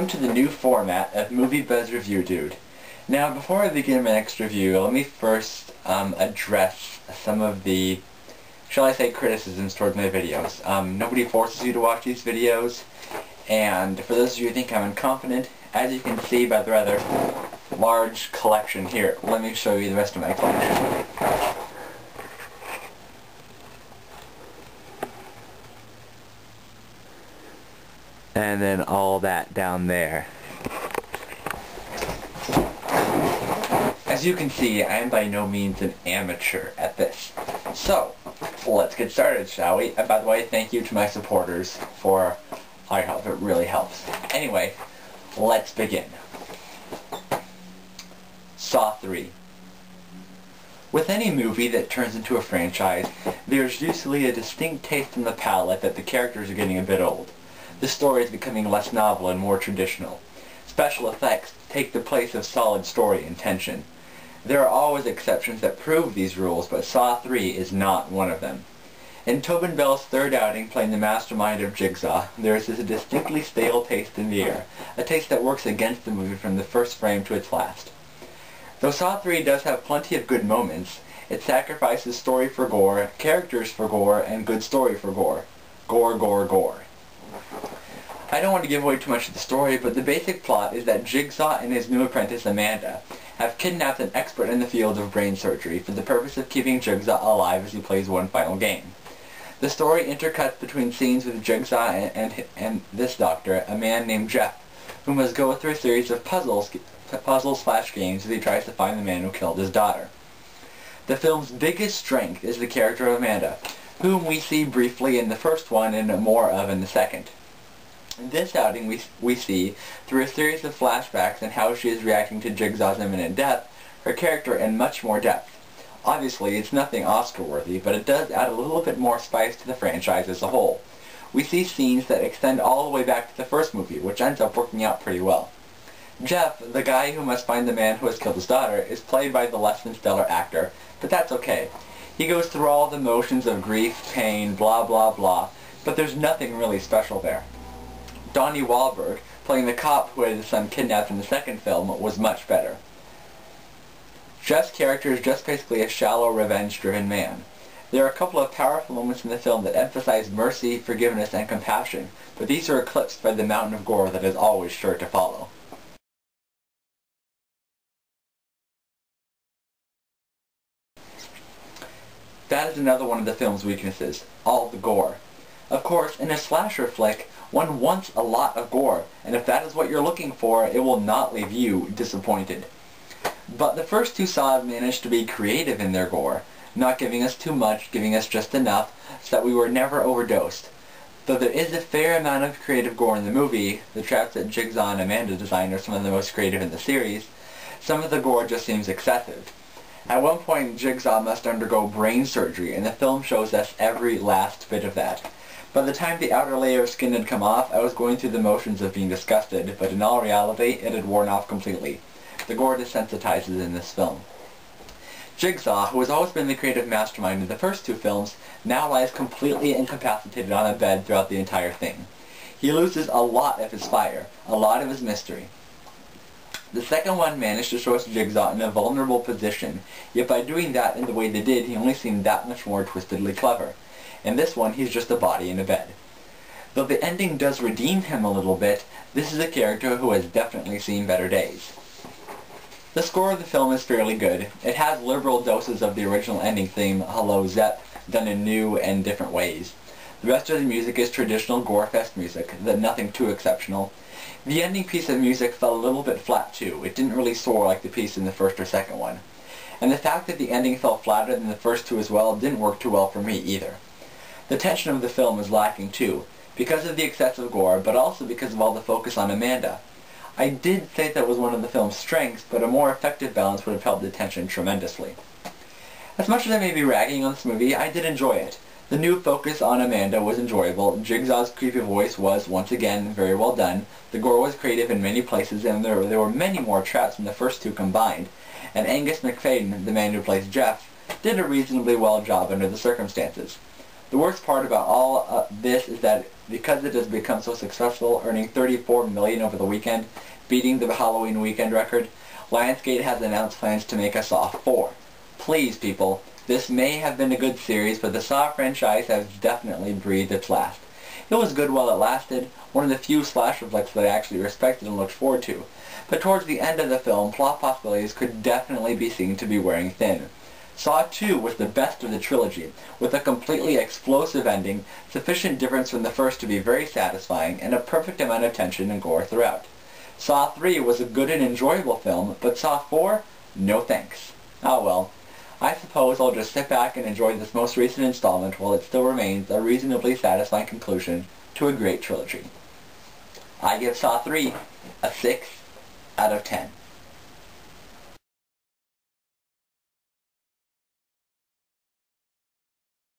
welcome to the new format of Movie Buzz Review Dude. Now, before I begin my next review, let me first address some of the, shall I say, criticisms towards my videos. Nobody forces you to watch these videos, and for those of you who think I'm incompetent, as you can see by the rather large collection here, let me show you the rest of my collection. And then all that down there. As you can see, I am by no means an amateur at this. So, let's get started, shall we? And by the way, thank you to my supporters for all your help. It really helps. Anyway, let's begin. Saw 3. With any movie that turns into a franchise, there's usually a distinct taste in the palate that the characters are getting a bit old. The story is becoming less novel and more traditional. Special effects take the place of solid story and tension. There are always exceptions that prove these rules, but Saw 3 is not one of them. In Tobin Bell's third outing playing the mastermind of Jigsaw, there is this distinctly stale taste in the air, a taste that works against the movie from the first frame to its last. Though Saw 3 does have plenty of good moments, it sacrifices story for gore, characters for gore, and good story for gore. Gore, gore, gore. I don't want to give away too much of the story, but the basic plot is that Jigsaw and his new apprentice Amanda have kidnapped an expert in the field of brain surgery for the purpose of keeping Jigsaw alive as he plays one final game. The story intercuts between scenes with Jigsaw and this doctor, a man named Jeff, who must go through a series of puzzles/games as he tries to find the man who killed his daughter. The film's biggest strength is the character of Amanda, whom we see briefly in the first one and more of in the second. In this outing, we see, through a series of flashbacks and how she is reacting to Jigsaw's imminent death, her character in much more depth. Obviously, it's nothing Oscar-worthy, but it does add a little bit more spice to the franchise as a whole. We see scenes that extend all the way back to the first movie, which ends up working out pretty well. Jeff, the guy who must find the man who has killed his daughter, is played by the less than stellar actor, but that's okay. He goes through all the motions of grief, pain, blah blah blah, but there's nothing really special there. Donnie Wahlberg, playing the cop who had his son kidnapped in the second film, was much better. Jeff's character is just basically a shallow, revenge-driven man. There are a couple of powerful moments in the film that emphasize mercy, forgiveness, and compassion, but these are eclipsed by the mountain of gore that is always sure to follow. That is another one of the film's weaknesses, all the gore. Of course, in a slasher flick, one wants a lot of gore, and if that is what you're looking for, it will not leave you disappointed. But the first two Saws managed to be creative in their gore, not giving us too much, giving us just enough, so that we were never overdosed. Though there is a fair amount of creative gore in the movie, the traps that Jigsaw and Amanda designed are some of the most creative in the series, some of the gore just seems excessive. At one point, Jigsaw must undergo brain surgery, and the film shows us every last bit of that. By the time the outer layer of skin had come off, I was going through the motions of being disgusted, but in all reality, it had worn off completely. The gore desensitizes in this film. Jigsaw, who has always been the creative mastermind of the first two films, now lies completely incapacitated on a bed throughout the entire thing. He loses a lot of his fire, a lot of his mystery. The second one managed to show us Jigsaw in a vulnerable position, yet by doing that in the way they did, he only seemed that much more twistedly clever. In this one, he's just a body in a bed. Though the ending does redeem him a little bit, this is a character who has definitely seen better days. The score of the film is fairly good. It has liberal doses of the original ending theme, Hello Zep, done in new and different ways. The rest of the music is traditional gore-fest music, nothing too exceptional. The ending piece of music fell a little bit flat too. It didn't really soar like the piece in the first or second one. And the fact that the ending fell flatter than the first two as well didn't work too well for me either. The tension of the film is lacking too, because of the excessive gore, but also because of all the focus on Amanda. I did say that was one of the film's strengths, but a more effective balance would have helped the tension tremendously. As much as I may be ragging on this movie, I did enjoy it. The new focus on Amanda was enjoyable, Jigsaw's creepy voice was, once again, very well done, the gore was creative in many places, and there were many more traps than the first two combined, and Angus McFadden, the man who plays Jeff, did a reasonably well job under the circumstances. The worst part about all this is that because it has become so successful, earning $34 million over the weekend, beating the Halloween weekend record, Lionsgate has announced plans to make a Saw 4. Please, people, this may have been a good series, but the Saw franchise has definitely breathed its last. It was good while it lasted, one of the few slasher flicks that I actually respected and looked forward to. But towards the end of the film, plot possibilities could definitely be seen to be wearing thin. Saw 2 was the best of the trilogy, with a completely explosive ending, sufficient difference from the first to be very satisfying, and a perfect amount of tension and gore throughout. Saw 3 was a good and enjoyable film, but Saw 4? No thanks. Ah well. I suppose I'll just sit back and enjoy this most recent installment while it still remains a reasonably satisfying conclusion to a great trilogy. I give Saw 3 a 6 out of 10.